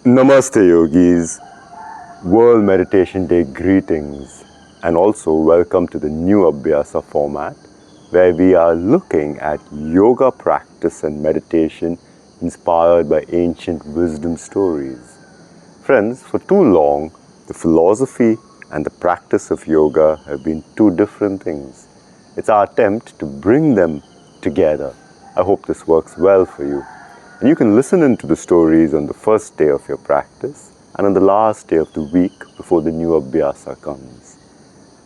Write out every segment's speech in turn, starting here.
Namaste Yogis, World Meditation Day greetings, and also welcome to the new Abhyasa format where we are looking at yoga practice and meditation inspired by ancient wisdom stories. Friends, for too long, the philosophy and the practice of yoga have been two different things. It's our attempt to bring them together. I hope this works well for you. And you can listen into the stories on the first day of your practice and on the last day of the week before the new Abhyasa comes.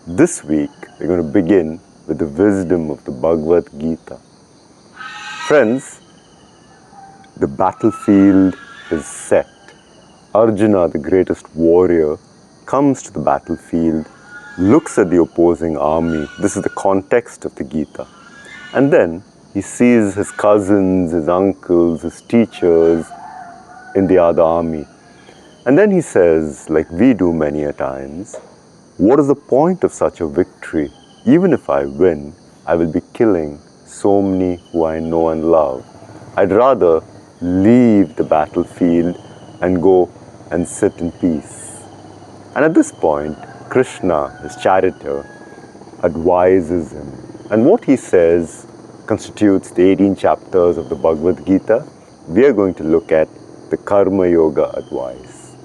This week, we're going to begin with the wisdom of the Bhagavad Gita. Friends, the battlefield is set. Arjuna, the greatest warrior, comes to the battlefield, looks at the opposing army. This is the context of the Gita. And then he sees his cousins, his uncles, his teachers in the other army. And then he says, like we do many a times, what is the point of such a victory? Even if I win, I will be killing so many who I know and love. I'd rather leave the battlefield and go and sit in peace. And at this point, Krishna, his charioteer, advises him. And what he says constitutes the 18 chapters of the Bhagavad Gita. We are going to look at the Karma Yoga advice.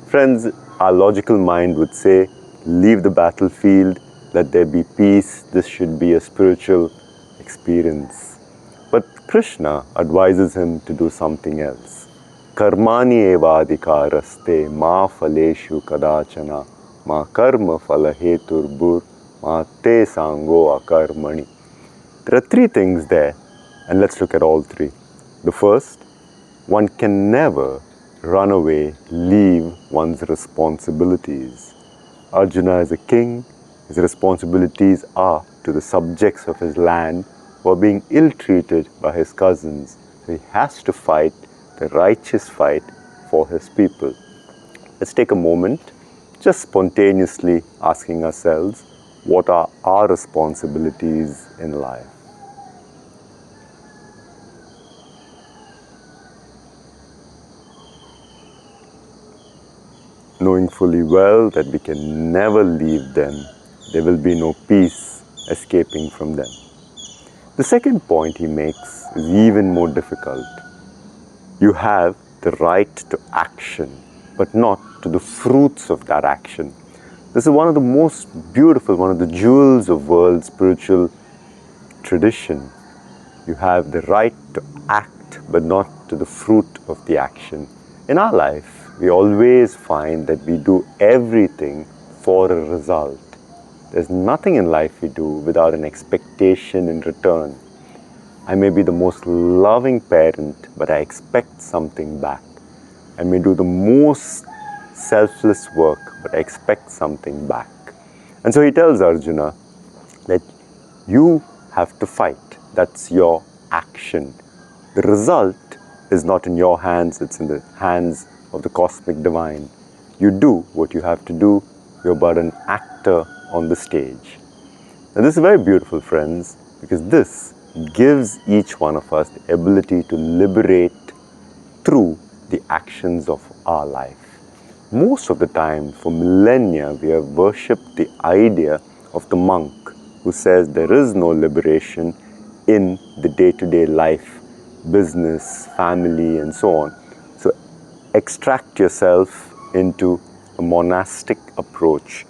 Friends, our logical mind would say, leave the battlefield, let there be peace, this should be a spiritual experience. But Krishna advises him to do something else. Karmani eva adhikaraste ma phaleshu kadachana ma karma phala heturbur ma te sango akarmani. There are three things there, and let's look at all three. The first, one can never run away, leave one's responsibilities. Arjuna is a king. His responsibilities are to the subjects of his land who are being ill-treated by his cousins. So he has to fight the righteous fight for his people. Let's take a moment, just spontaneously asking ourselves, what are our responsibilities in life? Knowing fully well that we can never leave them, there will be no peace escaping from them. The second point he makes is even more difficult. You have the right to action, but not to the fruits of that action. This is one of the most beautiful, one of the jewels of world spiritual tradition. You have the right to act, but not to the fruit of the action. In our life, we always find that we do everything for a result. There's nothing in life we do without an expectation in return. I may be the most loving parent, but I expect something back. I may do the most selfless work, but I expect something back. And so he tells Arjuna that you have to fight. That's your action. The result is not in your hands, it's in the hands of the cosmic divine. You do what you have to do. You're but an actor on the stage. And this is very beautiful, friends, because this gives each one of us the ability to liberate through the actions of our life. Most of the time, for millennia, we have worshipped the idea of the monk who says there is no liberation in the day-to-day life, business, family, and so on. So extract yourself into a monastic approach.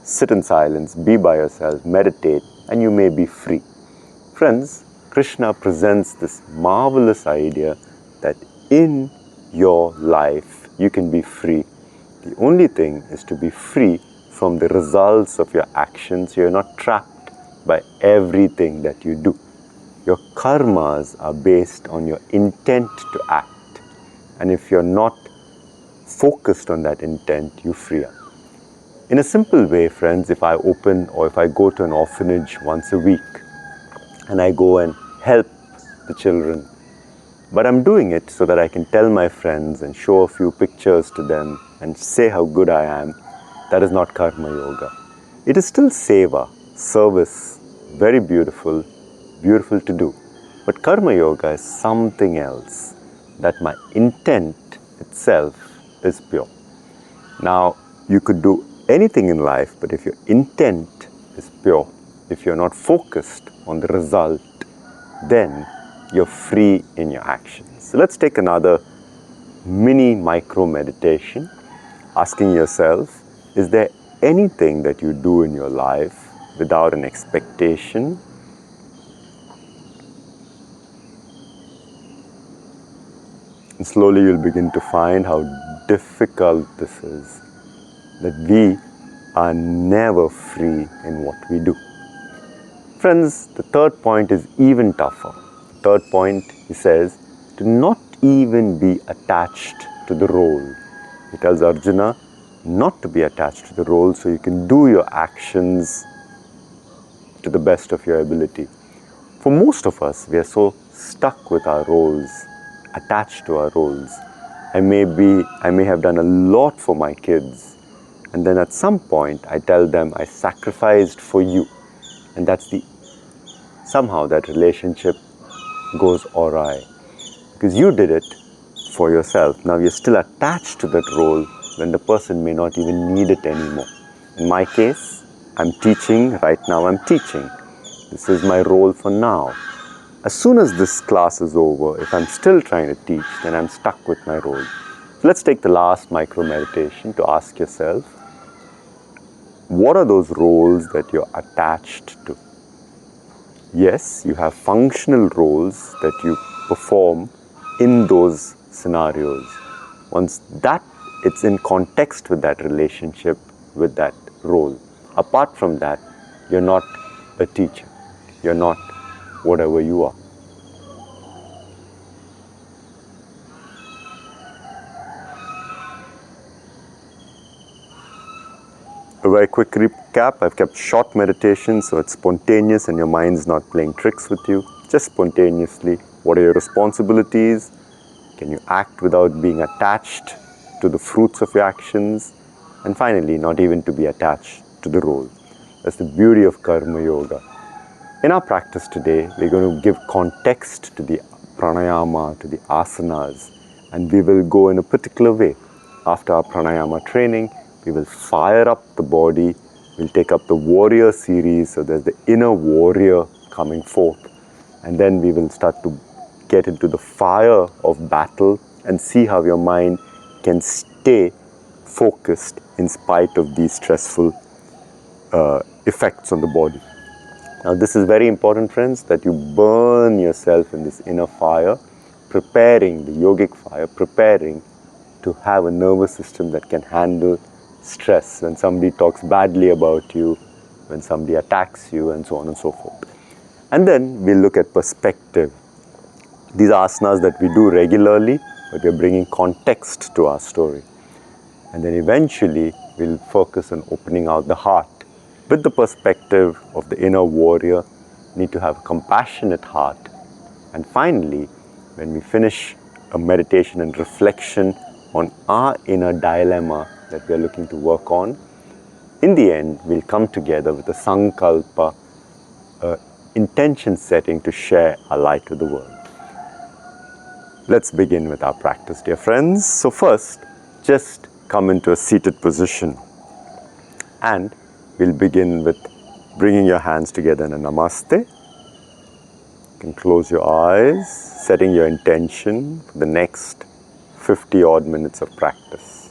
Sit in silence, be by yourself, meditate, and you may be free. Friends, Krishna presents this marvelous idea that in your life you can be free. The only thing is to be free from the results of your actions. You're not trapped by everything that you do. Your karmas are based on your intent to act. And if you're not focused on that intent, you free up. In a simple way, friends, if I open or if I go to an orphanage once a week and I go and help the children, but I'm doing it so that I can tell my friends and show a few pictures to them and say how good I am, that is not Karma Yoga. It is still seva, service, very beautiful, beautiful to do. But Karma Yoga is something else, that my intent itself is pure. Now, you could do anything in life, but if your intent is pure, if you're not focused on the result, then you're free in your actions. So let's take another mini micro meditation, asking yourself, is there anything that you do in your life without an expectation? And slowly you'll begin to find how difficult this is, that we are never free in what we do. Friends, the third point is even tougher. The third point, he says, to not even be attached to the role. He tells Arjuna not to be attached to the role so you can do your actions to the best of your ability. For most of us, we are so stuck with our roles, attached to our roles. I may have done a lot for my kids, and then at some point I tell them I sacrificed for you, and somehow that relationship goes awry because you did it for yourself. Now you're still attached to that role when the person may not even need it anymore. In my case, I'm teaching. Right now I'm teaching. This is my role for now. As soon as this class is over, if I'm still trying to teach, then I'm stuck with my role. So let's take the last micro meditation to ask yourself, what are those roles that you're attached to? Yes, you have functional roles that you perform in those scenarios. Once that it's in context with that relationship, with that role. Apart from that, you're not a teacher. You're not whatever you are. A very quick recap. I've kept short meditations, so it's spontaneous and your mind's not playing tricks with you. Just spontaneously. What are your responsibilities? Can you act without being attached to the fruits of your actions? And finally, not even to be attached to the role. That's the beauty of Karma Yoga. In our practice today, we're going to give context to the pranayama, to the asanas, and we will go in a particular way. After our pranayama training, we will fire up the body, we'll take up the warrior series, so there's the inner warrior coming forth, and then we will start to get into the fire of battle and see how your mind can stay focused in spite of these stressful effects on the body. Now this is very important, friends, that you burn yourself in this inner fire, preparing the yogic fire, preparing to have a nervous system that can handle stress when somebody talks badly about you, when somebody attacks you, and so on and so forth. And then we'll look at perspective. These are asanas that we do regularly, but we're bringing context to our story. And then eventually we'll focus on opening out the heart. With the perspective of the inner warrior, you need to have a compassionate heart. And finally, when we finish a meditation and reflection on our inner dilemma that we are looking to work on, in the end, we'll come together with a sankalpa, intention setting to share our light with the world. Let's begin with our practice, dear friends. So first, just come into a seated position, and we'll begin with bringing your hands together in a Namaste. You can close your eyes, setting your intention for the next 50 odd minutes of practice.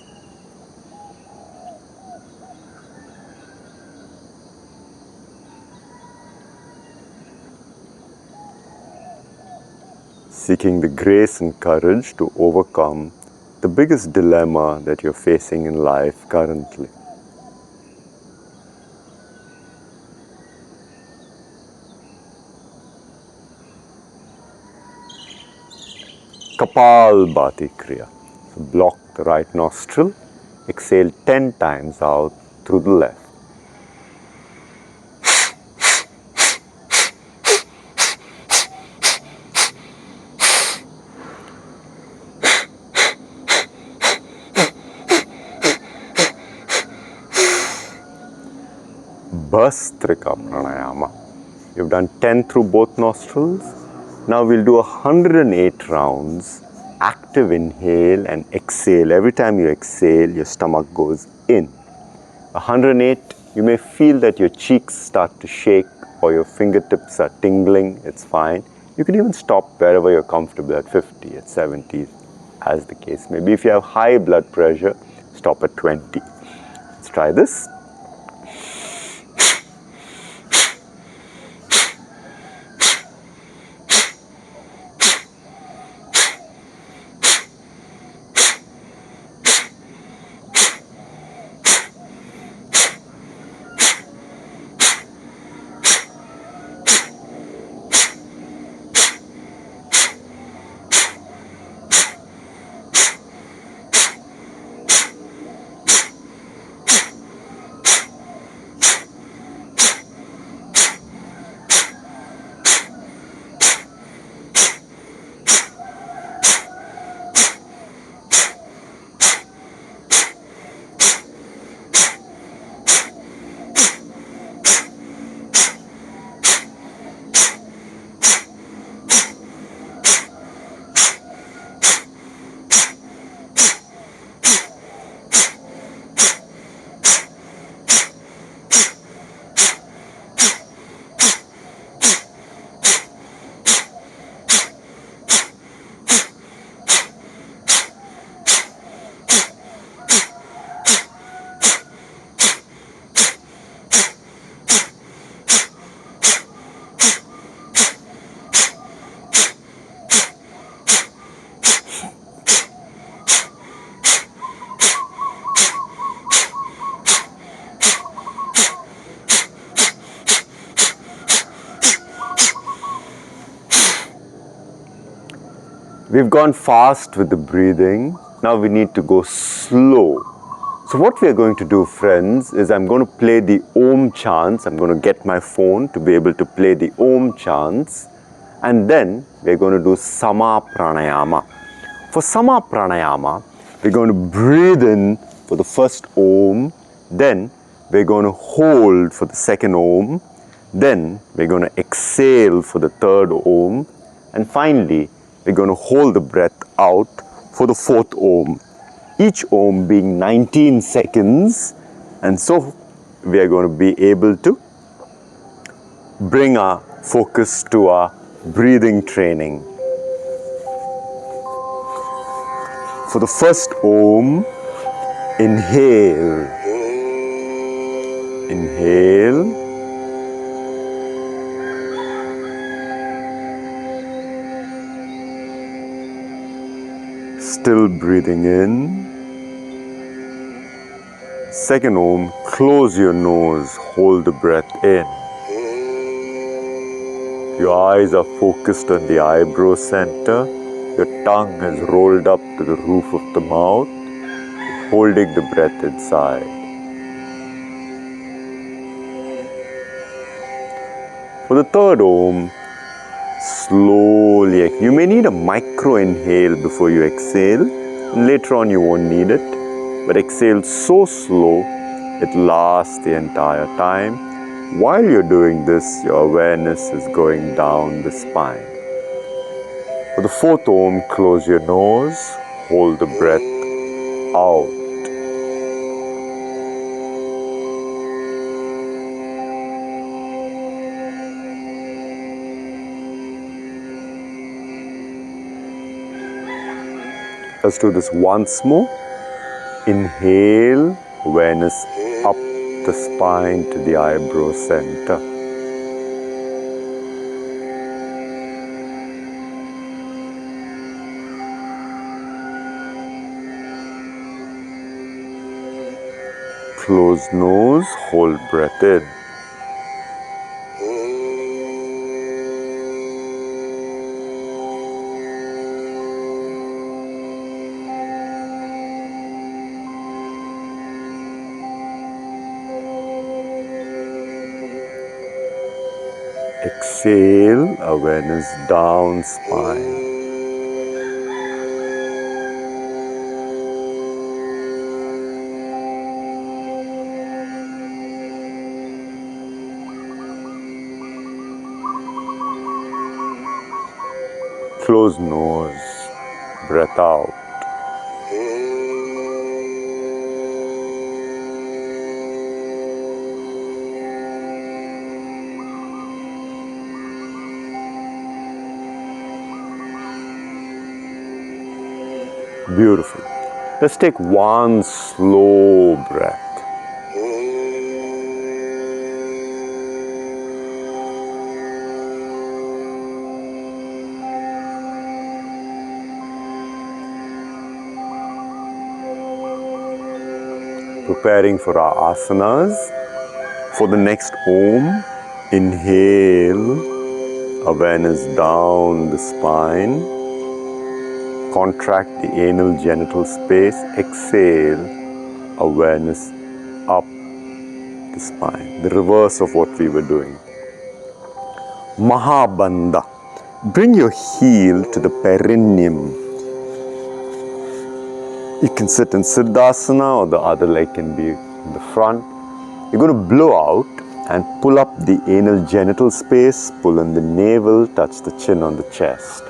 Seeking the grace and courage to overcome the biggest dilemma that you're facing in life currently. Kapalbhati Kriya. So block the right nostril, exhale 10 times out through the left. Bhastrika Pranayama. You've done 10 through both nostrils. Now we'll do 108 rounds, active active inhale and exhale. Every time you exhale, your stomach goes in. 108, you may feel that your cheeks start to shake or your fingertips are tingling. It's fine. You can even stop wherever you're comfortable, at 50, at 70, as the case may be. If you have high blood pressure, stop at 20. Let's try this. We've gone fast with the breathing. Now we need to go slow. So what we are going to do, friends, is I'm going to play the Om chants. I'm going to get my phone to be able to play the Om chants. And then we're going to do Sama Pranayama. For Sama Pranayama, we're going to breathe in for the first Om. Then we're going to hold for the second Om. Then we're going to exhale for the third Om. And finally, we're going to hold the breath out for the fourth Om. Each Om being 19 seconds. And so we are going to be able to bring our focus to our breathing training. For the first Om, inhale. Inhale. Still breathing in. Second Om, close your nose, hold the breath in. Your eyes are focused on the eyebrow center. Your tongue is rolled up to the roof of the mouth, holding the breath inside. For the third Om, slowly, you may need a micro inhale before you exhale. Later on you won't need it, but exhale so slow it lasts the entire time. While you're doing this, your awareness is going down the spine. For the fourth Om, close your nose, hold the breath out. Let's do this once more. Inhale, awareness up the spine to the eyebrow center. Close nose, hold breath in. Exhale, awareness down spine. Close nose, breath out. Beautiful. Let's take one slow breath. Preparing for our asanas. For the next Om, inhale, awareness down the spine. Contract the anal genital space. Exhale, awareness up the spine. The reverse of what we were doing. Mahabandha. Bring your heel to the perineum. You can sit in Siddhasana or the other leg can be in the front. You're going to blow out and pull up the anal genital space, pull in the navel, touch the chin on the chest.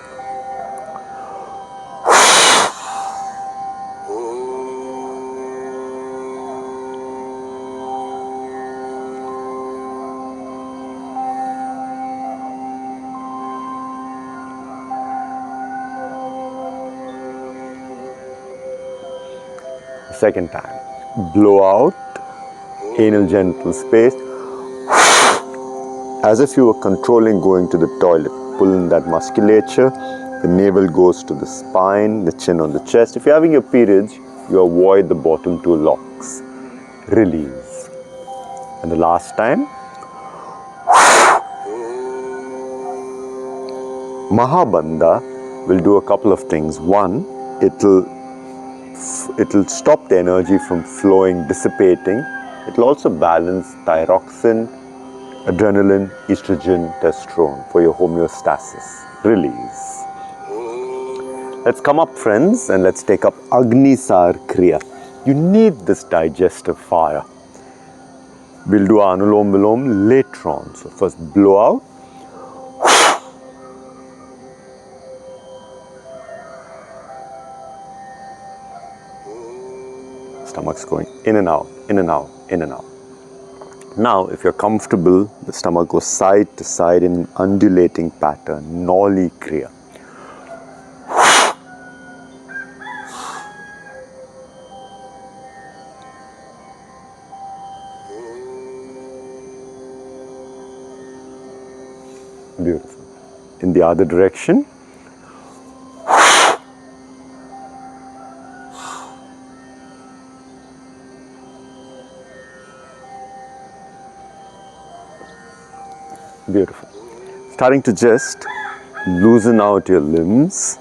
Second time. Blow out, anal genital space. As if you were controlling going to the toilet. Pull in that musculature. The navel goes to the spine, the chin on the chest. If you're having your periods, you avoid the bottom two locks. Release. And the last time. Mahabandha will do a couple of things. One, it'll stop the energy from flowing, dissipating. It'll also balance thyroxine, adrenaline, estrogen, testosterone for your homeostasis. Release. Let's come up, friends, and let's take up Agnisar Kriya. You need this digestive fire. We'll do Anulom Vilom later on. So first blow out. Stomach's going in and out, in and out, in and out. Now, if you're comfortable, the stomach goes side to side in an undulating pattern, Nauli Kriya. Beautiful. In the other direction. Beautiful. Starting to just loosen out your limbs.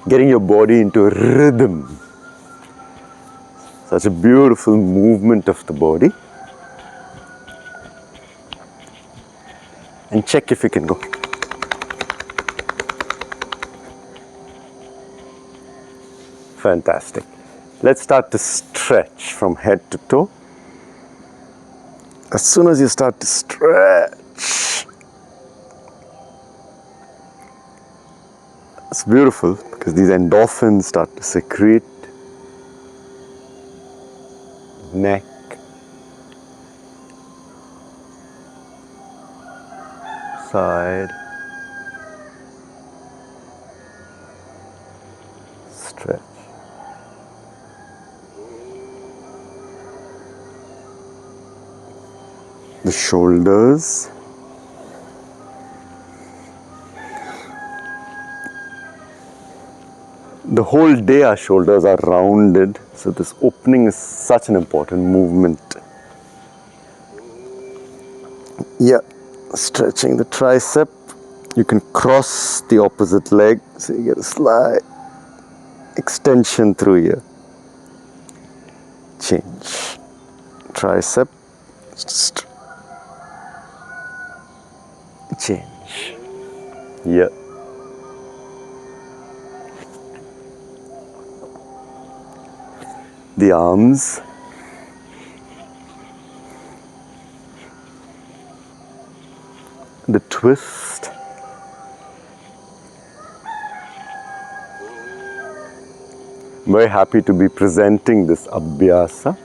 Getting your body into a rhythm. Such a beautiful movement of the body. And check if you can go. Fantastic. Let's start to stretch from head to toe. As soon as you start to stretch, it's beautiful because these endorphins start to secrete. Neck, side, stretch. The shoulders, the whole day our shoulders are rounded, so this opening is such an important movement. Yeah, stretching the tricep. You can cross the opposite leg, so you get a slight extension through here. Change. Tricep. Change. Yeah. The arms. The twist. I'm very happy to be presenting this Abhyasa,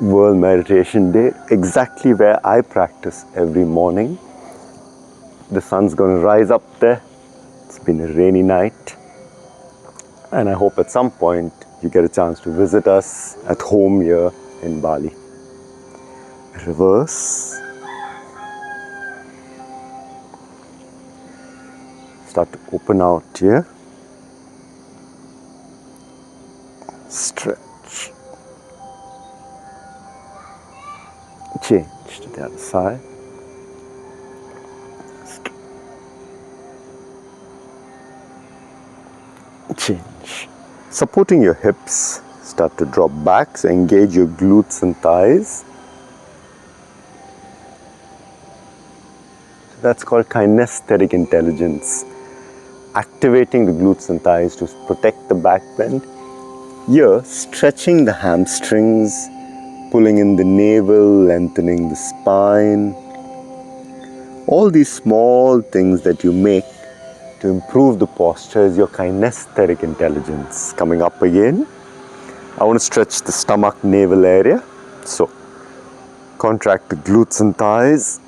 World Meditation Day, exactly where I practice every morning. The sun's going to rise up there. It's been a rainy night. And I hope at some point you get a chance to visit us at home here in Bali. Reverse. Start to open out here. Stretch. Change to the other side. Change. Supporting your hips, start to drop back, so engage your glutes and thighs. That's called kinesthetic intelligence. Activating the glutes and thighs to protect the back bend. Here, stretching the hamstrings, pulling in the navel, lengthening the spine. All these small things that you make to improve the posture is your kinesthetic intelligence. Coming up again. I want to stretch the stomach navel area. So, contract the glutes and thighs.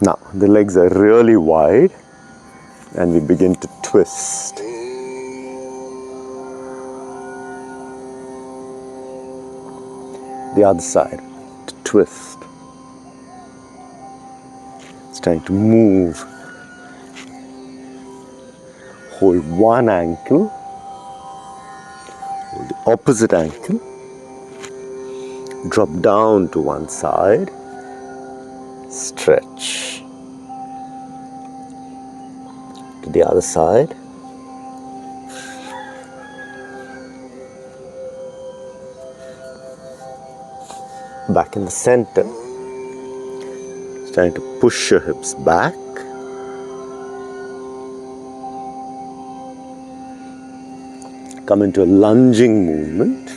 Now, the legs are really wide and we begin to twist. The other side, to twist. It's trying to move. Hold one ankle, hold the opposite ankle, drop down to one side, stretch. To the other side. Back in the center. Trying to push your hips back. Come into a lunging movement.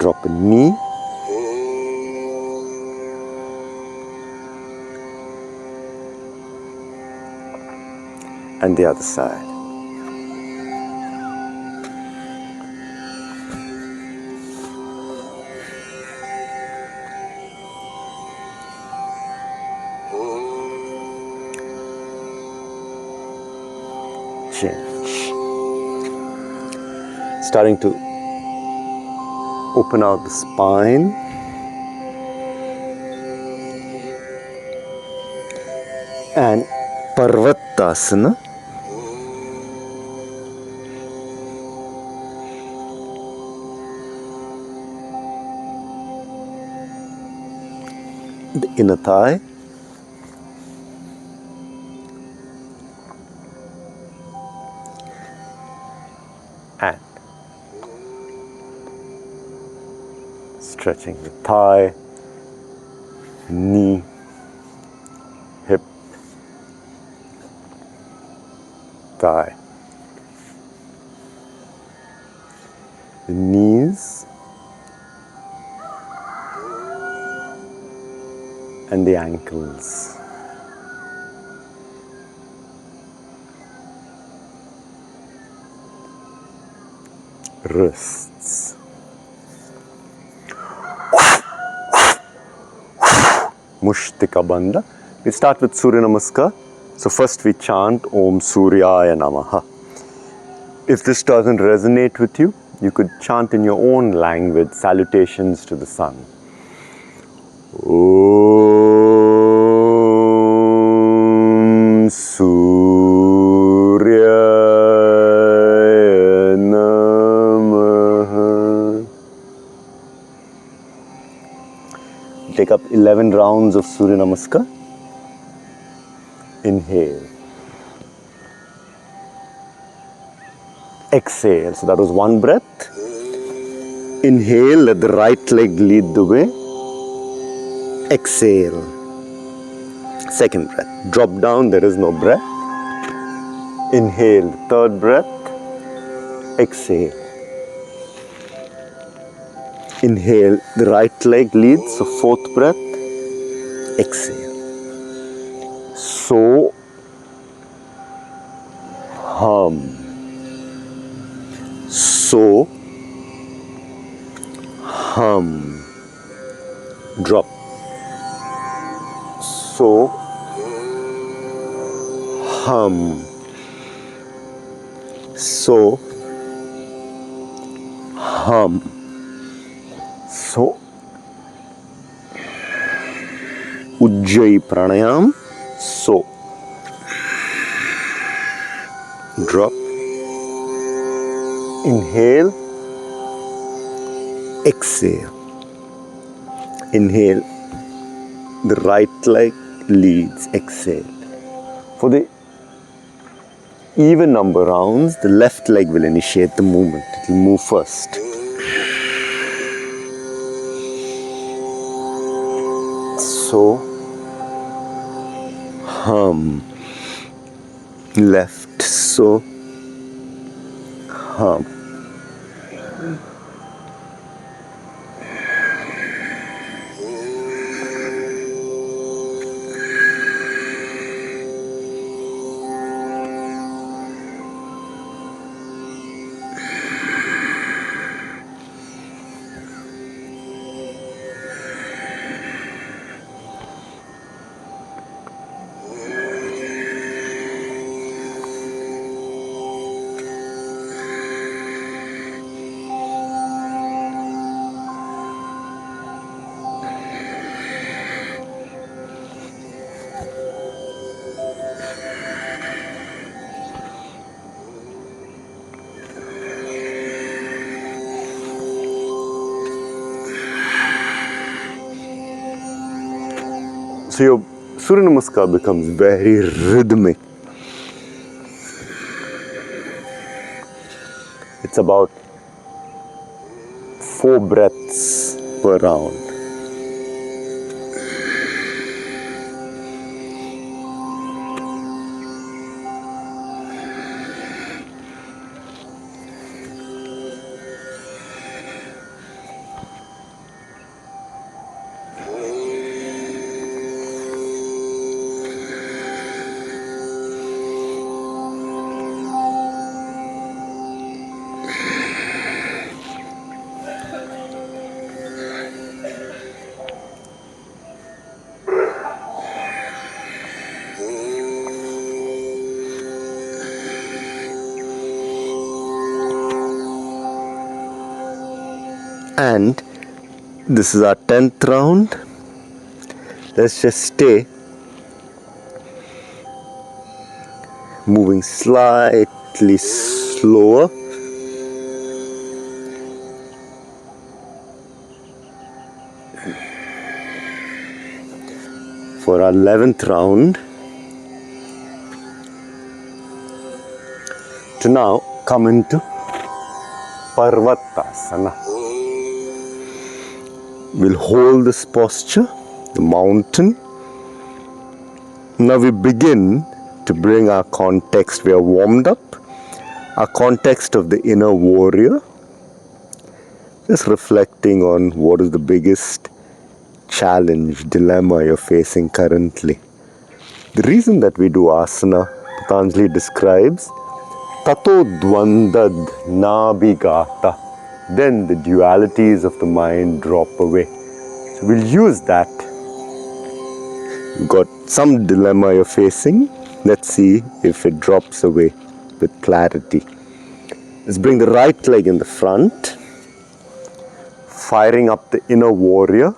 Drop a knee. And the other side. Change. Starting to open out the spine. And Parvattasana. The inner thigh. And stretching the thigh, knee, hip, thigh. The knees and the ankles. Wrists. Mushtika Bandha. We start with Surya Namaskar. So first we chant Om Suryaya Namaha. If this doesn't resonate with you, you could chant in your own language salutations to the sun. Om Suryaya Namaha. Take up 11 rounds of Surya Namaskar. Inhale. Exhale. So that was one breath. Inhale, let the right leg lead the way. Exhale. Second breath. Drop down, there is no breath. Inhale, third breath. Exhale. Inhale, the right leg leads, so fourth breath. Exhale. So, hum. So, hum. Drop. So, hum. So, hum. So, Ujjayi pranayam. So, drop. Inhale. Exhale. Inhale. The right leg leads. Exhale. For the even number rounds, the left leg will initiate the movement. It will move first. So, hum. Left. So, hum. So your Surya Namaskar becomes very rhythmic. It's about 4 breaths per round. And this is our 10th round. Let's just stay moving slightly slower. For our 11th round, to now come into Parvatasana. We'll hold this posture, the mountain. Now we begin to bring our context. We are warmed up. Our context of the inner warrior. Just reflecting on what is the biggest challenge, dilemma you're facing currently. The reason that we do asana, Patanjali describes, tato dvandad nabhigata. Then the dualities of the mind drop away. So we'll use that. You've got some dilemma you're facing. Let's see if it drops away with clarity. Let's bring the right leg in the front. Firing up the inner warrior.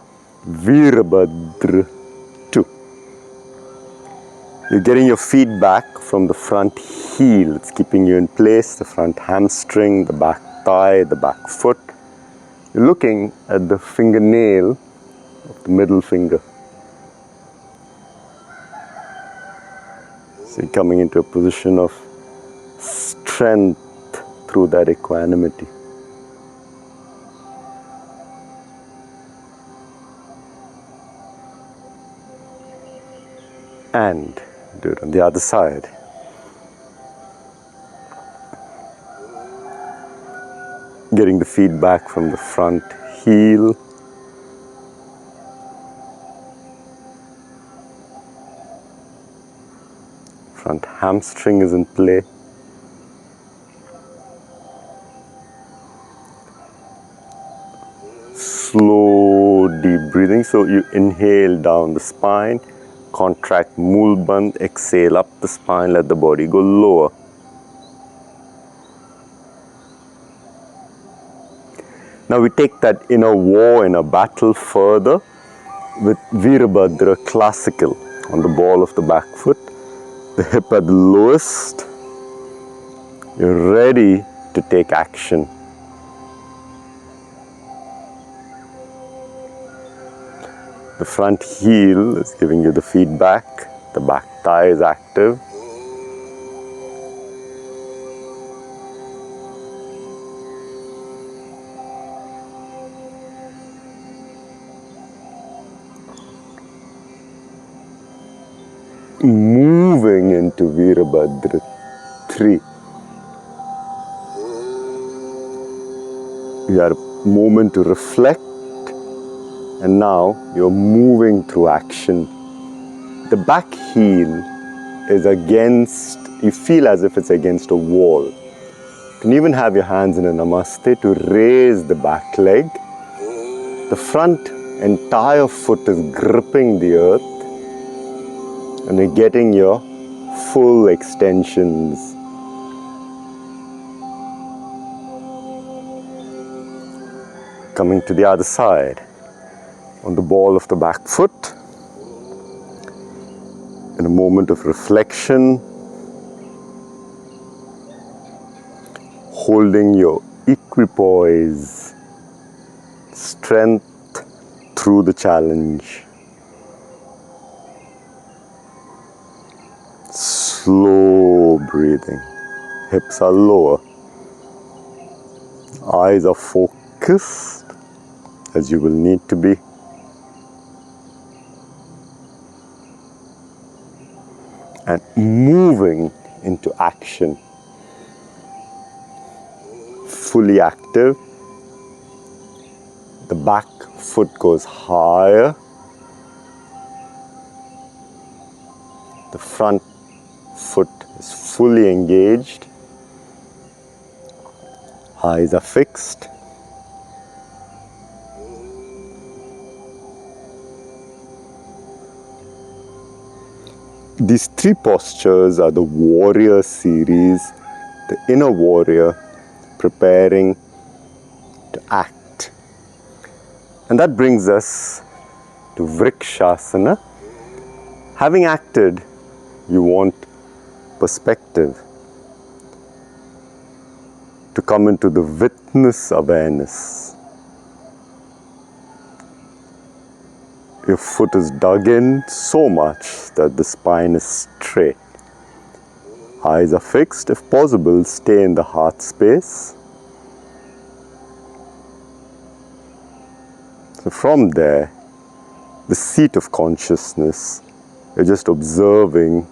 Virabhadra 2. You're getting your feet back from the front heel. It's keeping you in place. The front hamstring, the back thigh, the back foot. You're looking at the fingernail of the middle finger. So you're coming into a position of strength through that equanimity. And do it on the other side. Getting the feedback from the front heel. Front hamstring is in play. Slow deep breathing. So you inhale down the spine, contract Mulbandh, exhale up the spine, let the body go lower. Now we take that inner war, inner battle further with Virabhadra classical on the ball of the back foot, the hip at the lowest. You're ready to take action. The front heel is giving you the feedback, the back thigh is active. Moving into Virabhadra 3. You had a moment to reflect, and now you're moving through action. The back heel is against, you feel as if it's against a wall. You can even have your hands in a Namaste to raise the back leg. The front entire foot is gripping the earth, and you're getting your full extensions. Coming to the other side, on the ball of the back foot, in a moment of reflection, holding your equipoise, strength through the challenge. Slow breathing, hips are lower, eyes are focused as you will need to be. And moving into action, fully active. The back foot goes higher, the front foot is fully engaged, eyes are fixed. These three postures are the warrior series, the inner warrior preparing to act. And that brings us to Vrikshasana. Having acted, you want perspective, to come into the witness awareness. Your foot is dug in so much that the spine is straight. Eyes are fixed. If possible, stay in the heart space. So from there, the seat of consciousness, you're just observing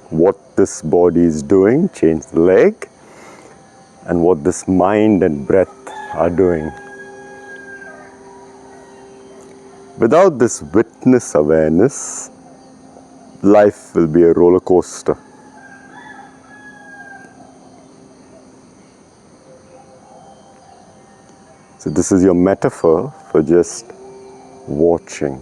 what this body is doing, change the leg, and what this mind and breath are doing. Without this witness awareness, life will be a roller coaster. So this is your metaphor for just watching.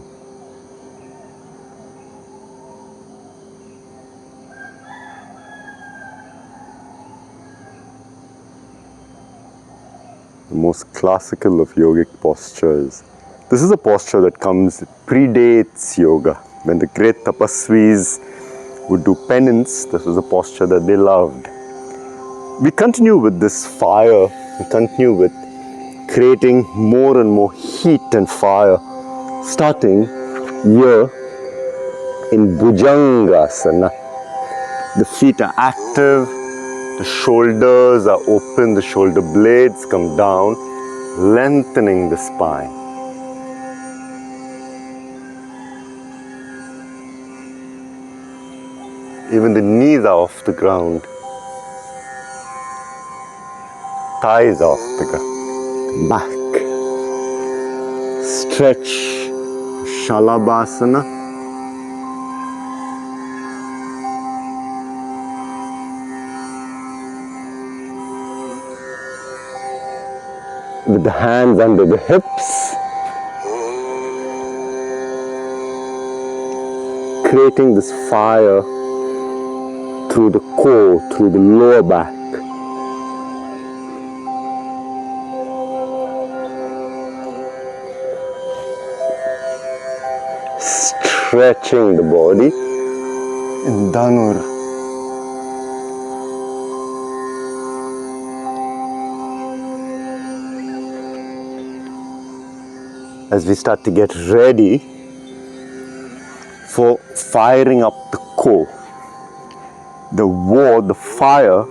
The most classical of yogic postures. This is a posture that predates yoga. When the great tapasvis would do penance, this was a posture that they loved. We continue with this fire, we continue with creating more and more heat and fire, starting here in Bhujangasana. The feet are active, the shoulders are open, the shoulder blades come down, lengthening the spine. Even the knees are off the ground. Thighs off the ground. Back. stretch Shalabhasana. With the hands under the hips, creating this fire through the core, through the lower back. Stretching the body in Dhanur. As we start to get ready for firing up the core, the war, the fire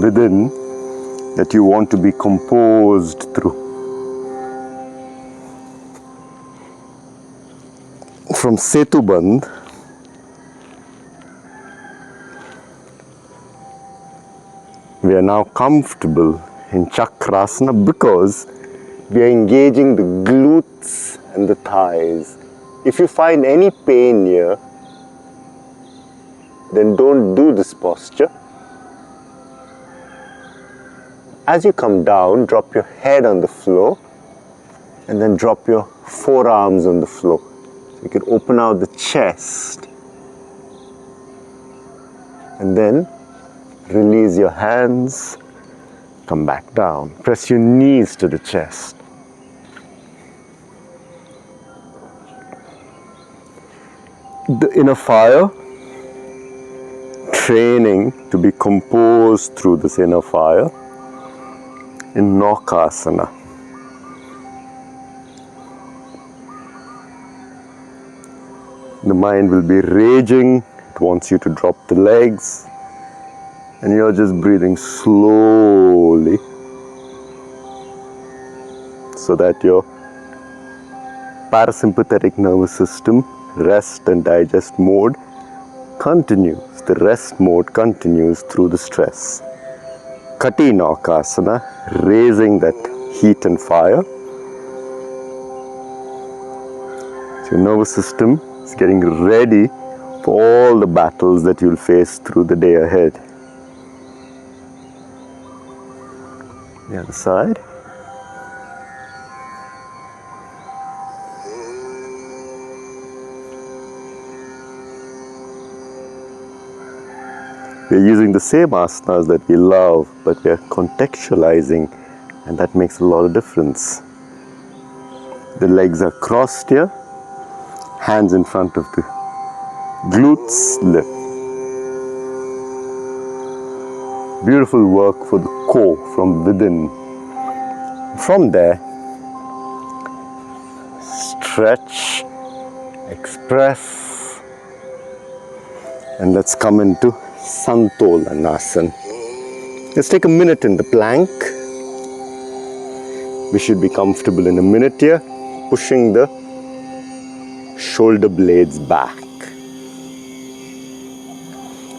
within that you want to be composed through. From Setubandh, we are now comfortable in Chakrasana because we are engaging the glutes and the thighs. If you find any pain here, then don't do this posture. As you come down, drop your head on the floor and then drop your forearms on the floor. You can open out the chest and then release your hands, come back down. Press your knees to the chest. The inner fire, training to be composed through this inner fire in Naukasana. The mind will be raging, it wants you to drop the legs, and you're just breathing slowly so that your parasympathetic nervous system, rest and digest mode continues. The rest mode continues through the stress. Kati Naukasana, raising that heat and fire. So your nervous system is getting ready for all the battles that you'll face through the day ahead. The other side. We're using the same asanas that we love, but we're contextualizing, and that makes a lot of difference. The legs are crossed here, hands in front of the glutes, lift. Beautiful work for the core from within. From there, stretch, express, and let's come into Santolanasana. Let's take a minute in the plank. We should be comfortable in a minute here, pushing the shoulder blades back,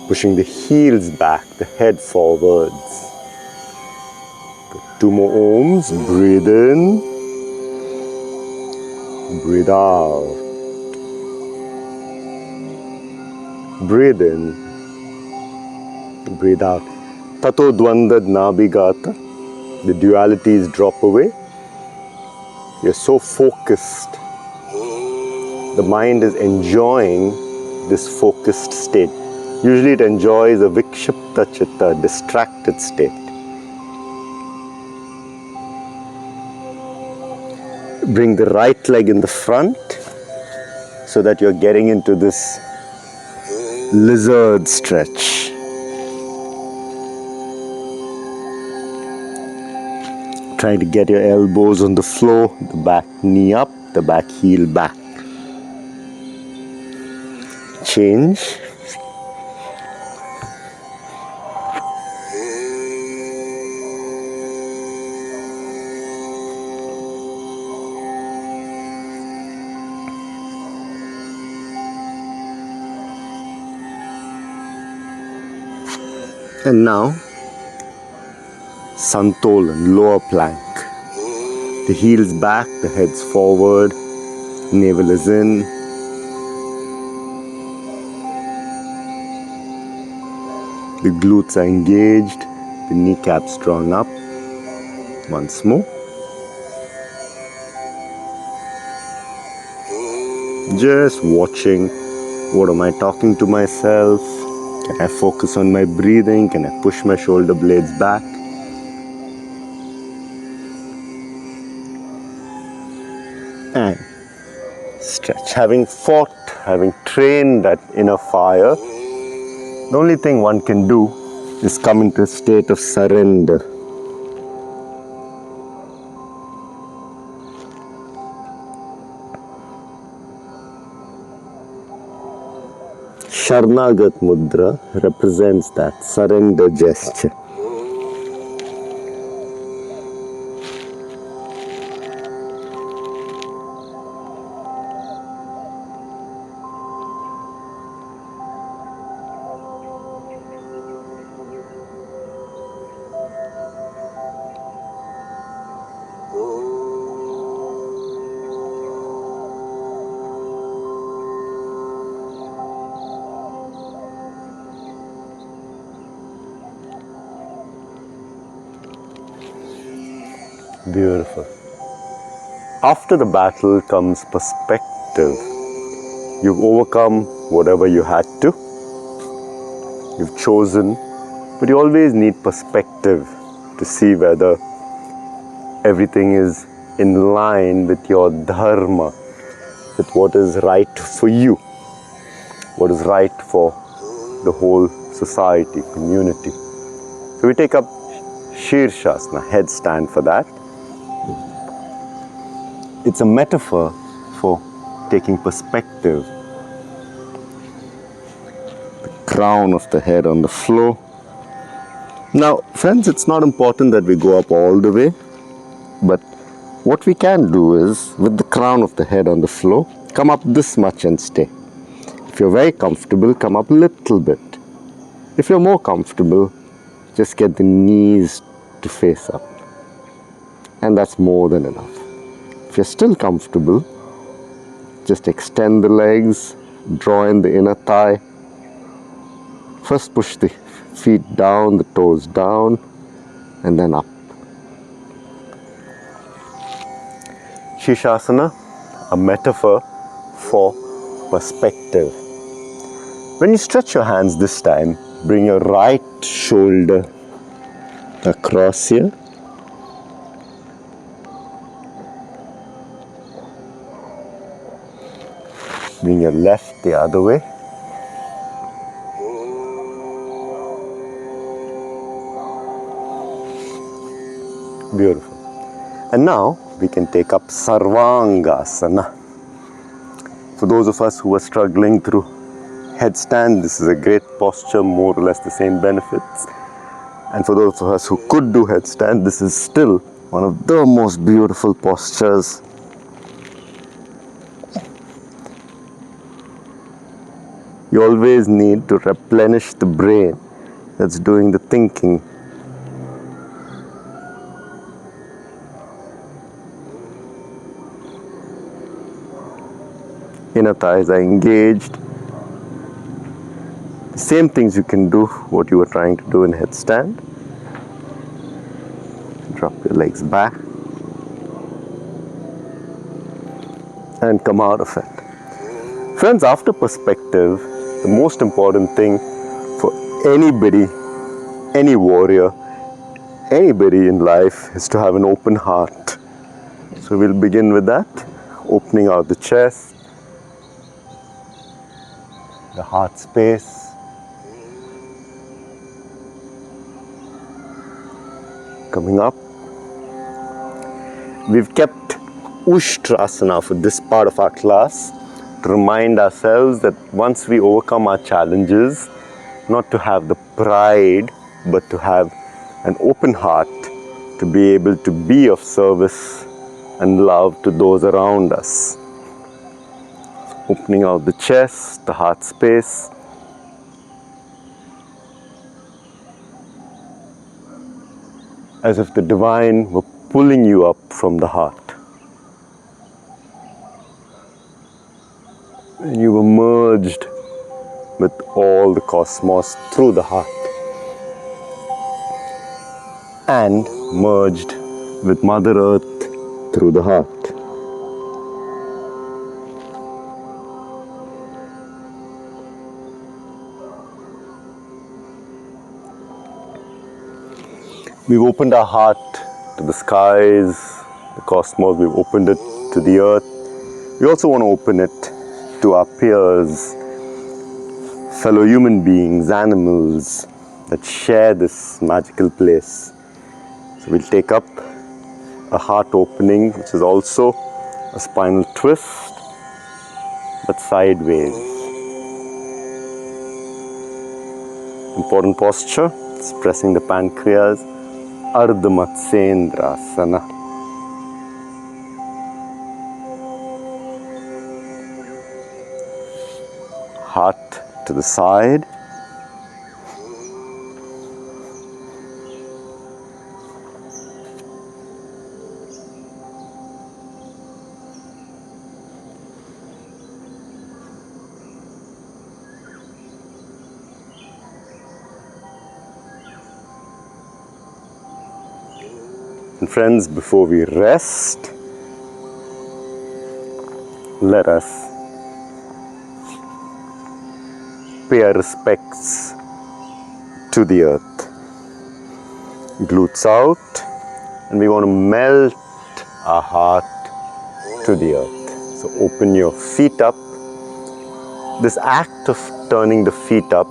pushing the heels back, the head forwards. Good. 2 more ohms. Breathe in, breathe out. Breathe in, breathe out. Tato dvandad nabhigata. The dualities drop away. You're so focused. The mind is enjoying this focused state. Usually it enjoys a vikshipta chitta, distracted state. Bring the right leg in the front so that you're getting into this lizard stretch. Trying to get your elbows on the floor, the back knee up, the back heel back. Change. And now, Santolan, lower plank. The heels back, the head's forward, Navel is in. The glutes are engaged. The kneecaps drawn up. Once more. Just watching. What am I talking to myself? Can I focus on my breathing? Can I push my shoulder blades back? And stretch. Having fought, having trained that inner fire, the only thing one can do is come into a state of surrender. Sharnagat Mudra represents that surrender gesture. Beautiful. After the battle comes perspective. You've overcome whatever you had to. You've chosen, but you always need perspective to see whether everything is in line with your dharma, with what is right for you, what is right for the whole society, community. So we take up Shirshasana, headstand for that. It's a metaphor for taking perspective. The crown of the head on the floor. Now, friends, it's not important that we go up all the way, but what we can do is, with the crown of the head on the floor, come up this much and stay. If you're very comfortable, come up a little bit. If you're more comfortable, just get the knees to face up. And that's more than enough. If you're still comfortable, just extend the legs, draw in the inner thigh. First push the feet down, the toes down, and then up. Shirshasana, a metaphor for perspective. When you stretch your hands this time, bring your right shoulder across here. Bring your left the other way. Beautiful. And now we can take up Sarvangasana. For those of us who are struggling through headstand, this is a great posture, more or less the same benefits. And for those of us who could do headstand, this is still one of the most beautiful postures. You always need to replenish the brain that's doing the thinking. Inner thighs are engaged. The same things you can do what you were trying to do in headstand. Drop your legs back and come out of it. Friends, after perspective, the most important thing for anybody, any warrior, anybody in life is to have an open heart. So we'll begin with that, opening out the chest, the heart space. Coming up. We've kept Ushtrasana for this part of our class to remind ourselves that once we overcome our challenges, not to have the pride, but to have an open heart to be able to be of service and love to those around us. Opening out the chest, the heart space. As if the divine were pulling you up from the heart. And you were merged with all the cosmos through the heart. And merged with Mother Earth through the heart. We've opened our heart to the skies, the cosmos, we've opened it to the earth. We also want to open it to our peers, fellow human beings, animals that share this magical place. So we'll take up a heart opening, which is also a spinal twist, but sideways. Important posture, it's pressing the pancreas, Ardha Matsyendrasana. Heart to the side. And friends, before we rest, let us pay our respects to the earth. Glutes out, and we want to melt our heart to the earth. So open your feet up. This act of turning the feet up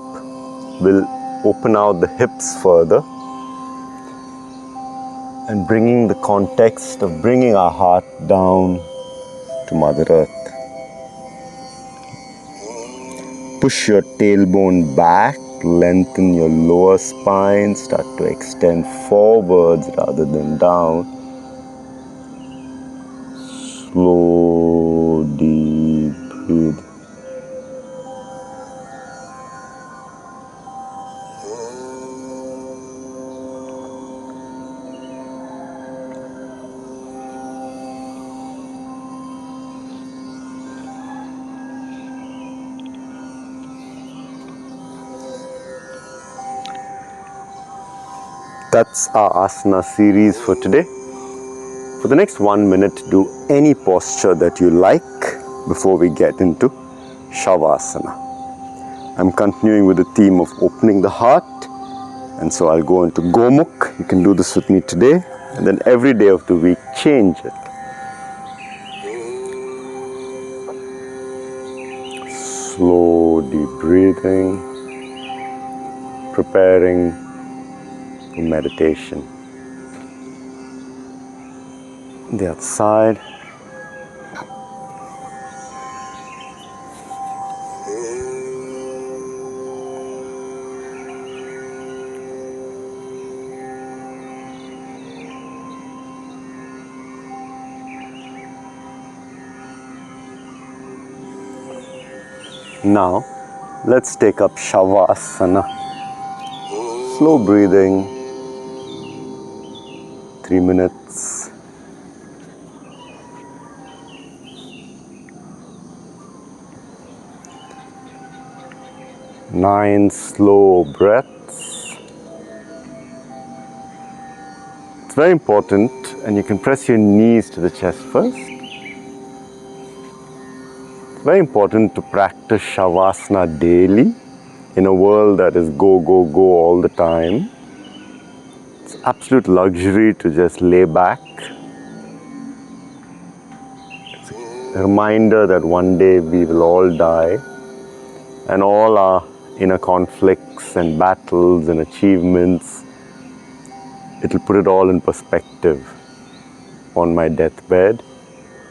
will open out the hips further and bringing the context of bringing our heart down to Mother Earth. Push your tailbone back, lengthen your lower spine, start to extend forwards rather than down. Slow, deep breathe. That's our asana series for today. For the next 1 minute, do any posture that you like before we get into Shavasana. I'm continuing with the theme of opening the heart, and so I'll go into Gomukh. You can do this with me today, and then every day of the week, change it. Slow, deep breathing, preparing for meditation. The other side. Now, let's take up Shavasana. Slow breathing, 3 minutes. Nine slow breaths. It's very important, and you can press your knees to the chest first. It's very important to practice Shavasana daily in a world that is go, go, go all the time. It's absolute luxury to just lay back. It's a reminder that one day we will all die, and all our inner conflicts and battles and achievements, it'll put it all in perspective. On my deathbed,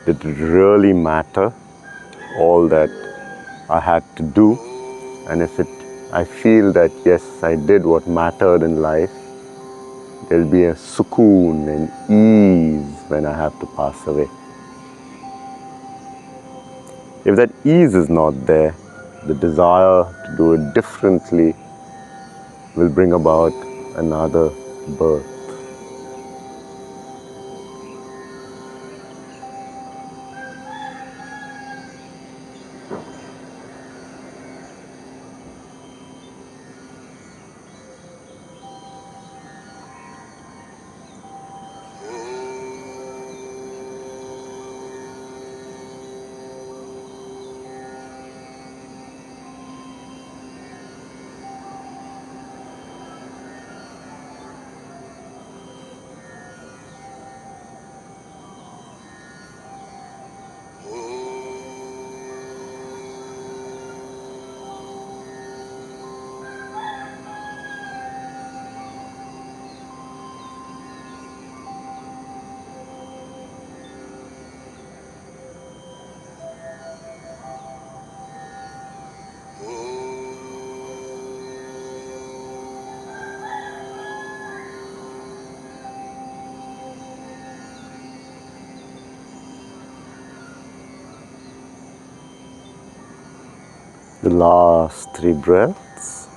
did it really matter all that I had to do? And if I feel that yes, I did what mattered in life, there'll be a sukoon and ease when I have to pass away. If that ease is not there, the desire to do it differently will bring about another birth. The last 3 breaths.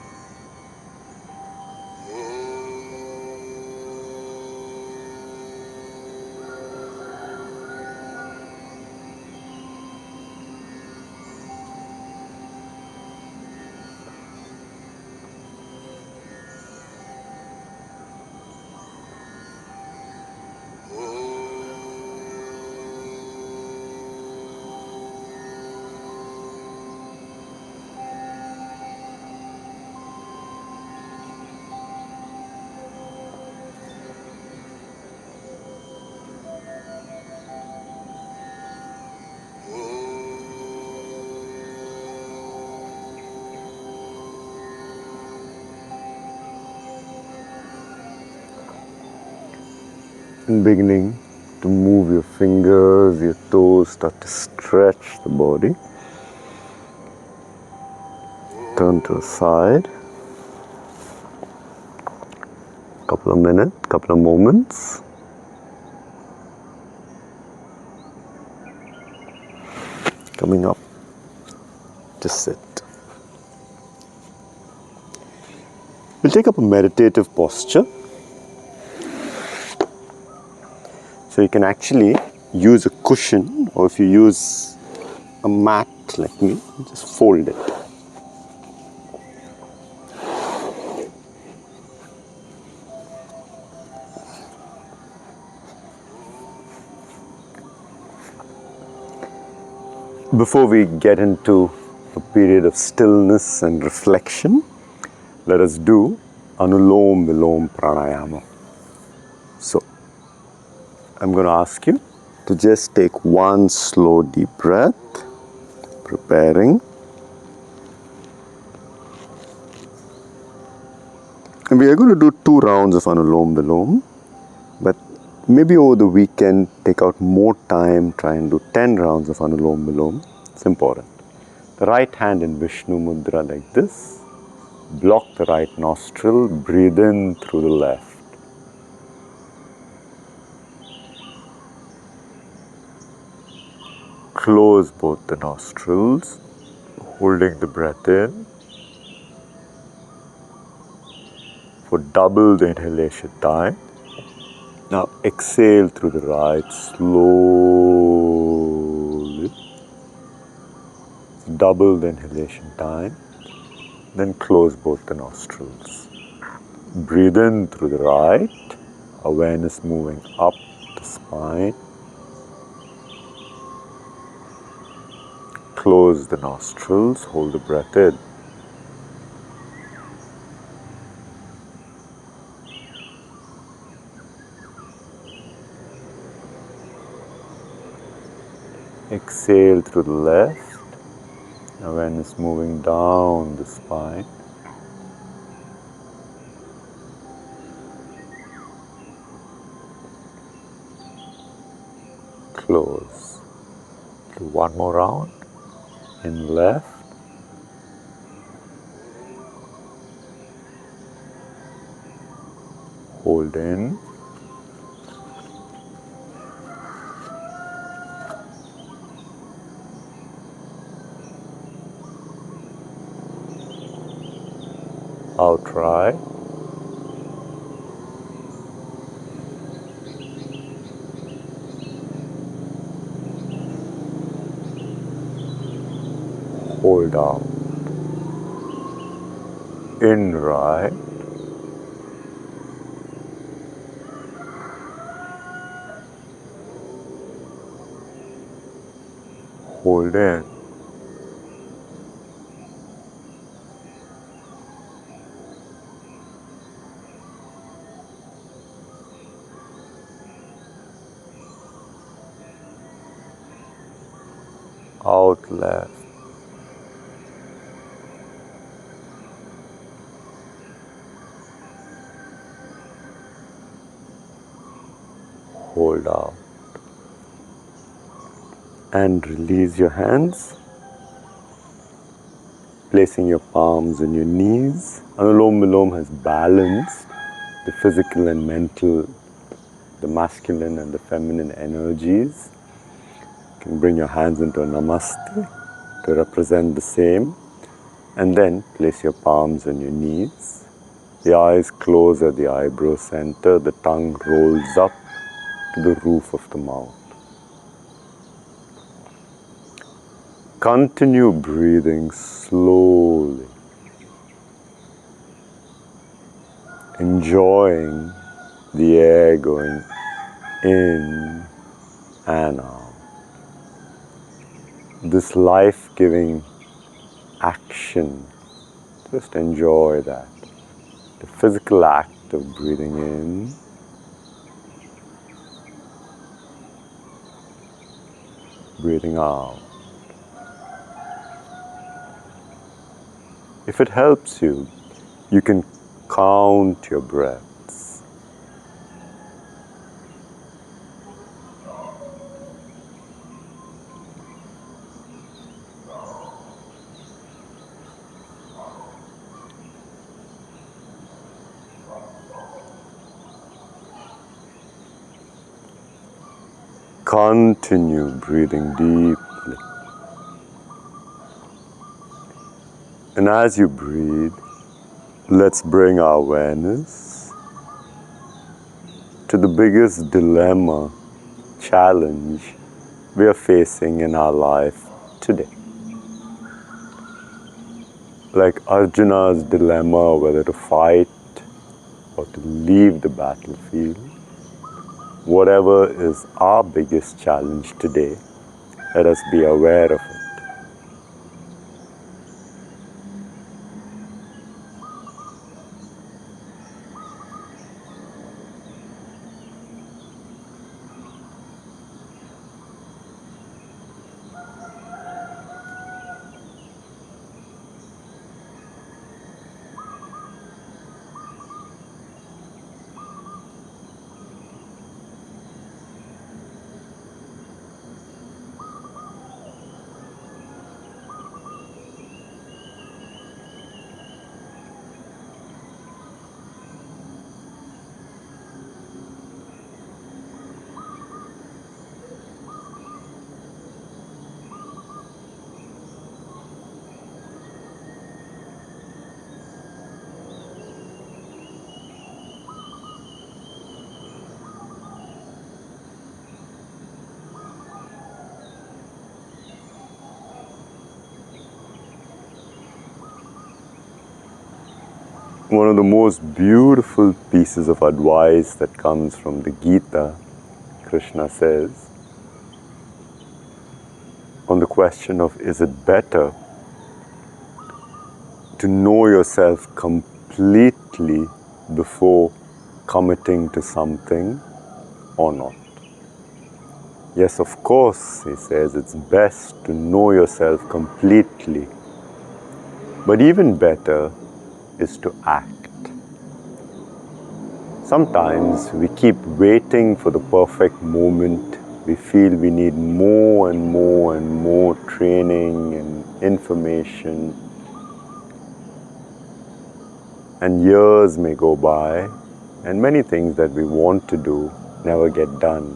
And beginning to move your fingers, your toes, start to stretch the body. Turn to the side. Couple of minutes, couple of moments. Coming up, just sit. We'll take up a meditative posture. So you can actually use a cushion, or if you use a mat like me, just fold it. Before we get into a period of stillness and reflection, let us do Anulom Vilom Pranayama. So, I'm going to ask you to just take one slow deep breath, preparing. And we are going to do 2 rounds of Anulom Vilom, but maybe over the weekend take out more time, try and do 10 rounds of Anulom Vilom. It's important. The right hand in Vishnu Mudra like this. Block the right nostril, breathe in through the left. Close both the nostrils, holding the breath in. For double the inhalation time. Now exhale through the right slowly. Double the inhalation time. Then close both the nostrils. Breathe in through the right. Awareness moving up the spine. Close the nostrils, hold the breath in. Exhale through the left, awareness moving down the spine. Close. Do one more round. In left. Hold in. Out right. Hold out. In right. Hold in. Out left. Hold out. And release your hands, placing your palms on your knees. Anulom Vilom has balanced the physical and mental, the masculine and the feminine energies. You can bring your hands into a Namaste to represent the same. And then place your palms on your knees. The eyes close at the eyebrow center. The tongue rolls up to the roof of the mouth. Continue breathing slowly, enjoying the air going in and out. This life-giving action, just enjoy that. The physical act of breathing in, breathing out. If it helps you, you can count your breaths. Continue breathing deeply. And as you breathe, let's bring our awareness to the biggest dilemma, challenge we are facing in our life today. Like Arjuna's dilemma whether to fight or to leave the battlefield, whatever is our biggest challenge today, let us be aware of it. One of the most beautiful pieces of advice that comes from the Gita, Krishna says, on the question of is it better to know yourself completely before committing to something or not. Yes, of course, he says, it's best to know yourself completely, but even better is to act. Sometimes we keep waiting for the perfect moment. We feel we need more and more and more training and information. And years may go by, and many things that we want to do never get done.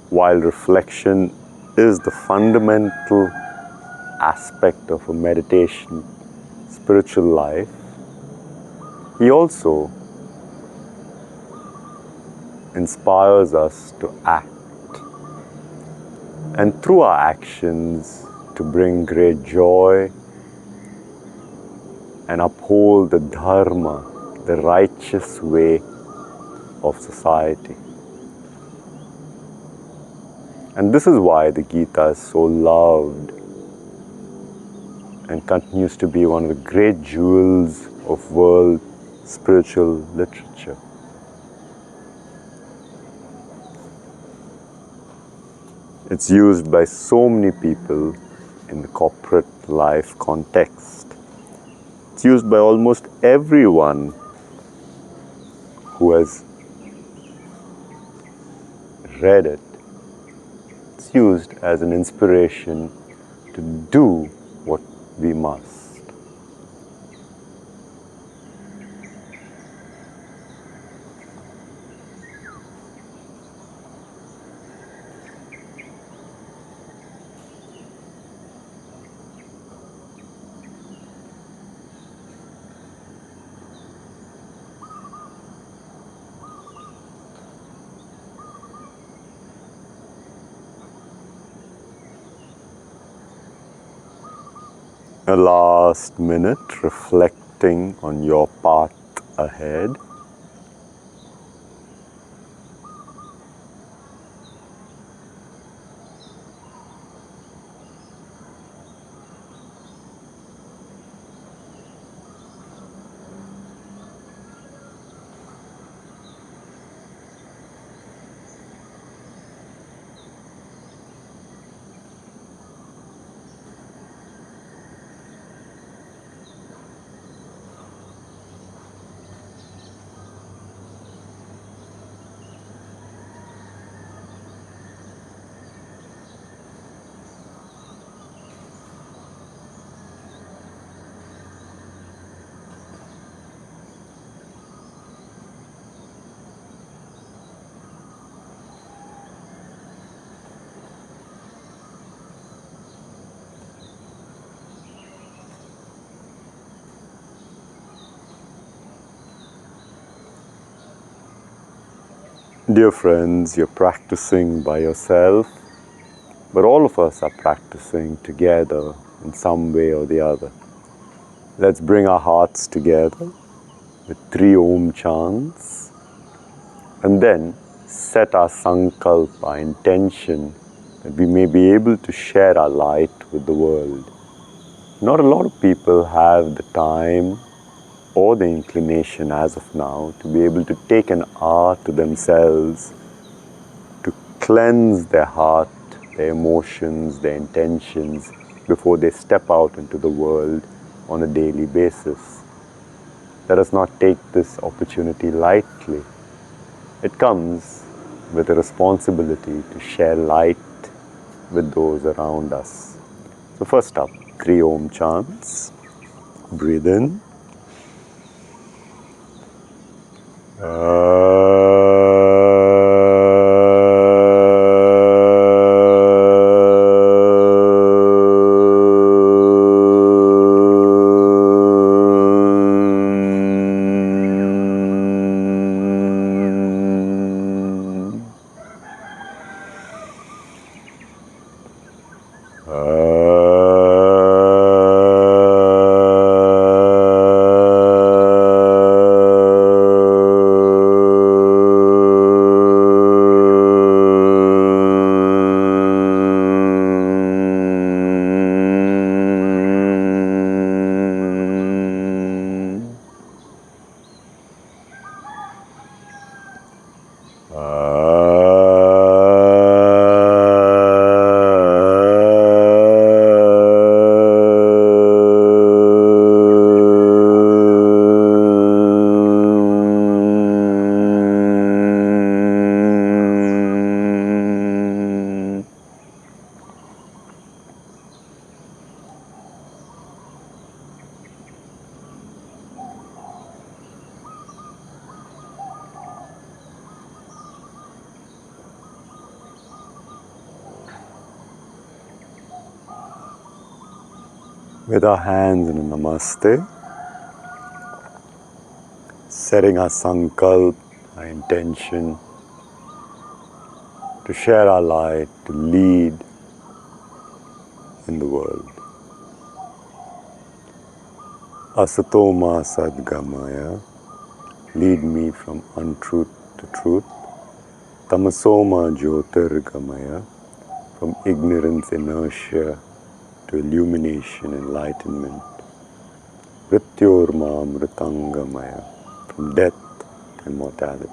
While reflection is the fundamental aspect of a meditation, spiritual life, he also inspires us to act, and through our actions to bring great joy and uphold the dharma, the righteous way of society. And this is why the Gita is so loved and continues to be one of the great jewels of world spiritual literature. It's used by so many people in the corporate life context. It's used by almost everyone who has read it. It's used as an inspiration to do what we must. A last minute reflecting on your path ahead. Dear friends, you're practicing by yourself, but all of us are practicing together in some way or the other. Let's bring our hearts together with 3 Om chants and then set our sankalp, our intention, that we may be able to share our light with the world. Not a lot of people have the time or the inclination as of now to be able to take an hour to themselves to cleanse their heart, their emotions, their intentions before they step out into the world on a daily basis. Let us not take this opportunity lightly. It comes with a responsibility to share light with those around us. So first up, 3 Om chants. Breathe in. With our hands in a Namaste, setting our sankalp, our intention to share our light, to lead in the world. Asatoma Sadgamaya, lead me from untruth to truth. Tamasoma Jyotirgamaya, from ignorance, inertia, to illumination, enlightenment. Mrityorma Mritangamaya, from death and mortality.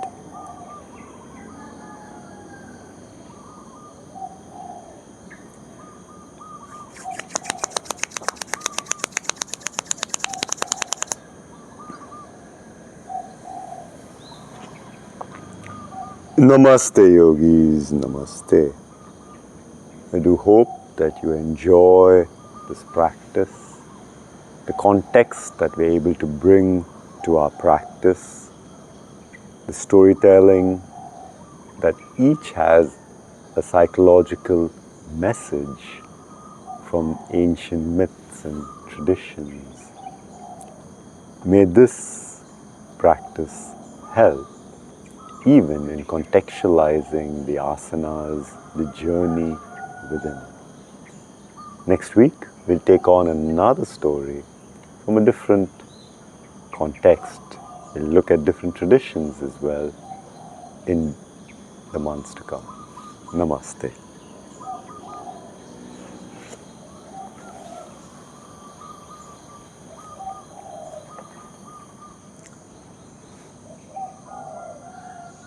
Namaste, Yogis, Namaste. I do hope that you enjoy this practice, the context that we're able to bring to our practice, the storytelling, that each has a psychological message from ancient myths and traditions. May this practice help even in contextualizing the asanas, the journey within. Next week, we'll take on another story from a different context. We'll look at different traditions as well in the months to come. Namaste.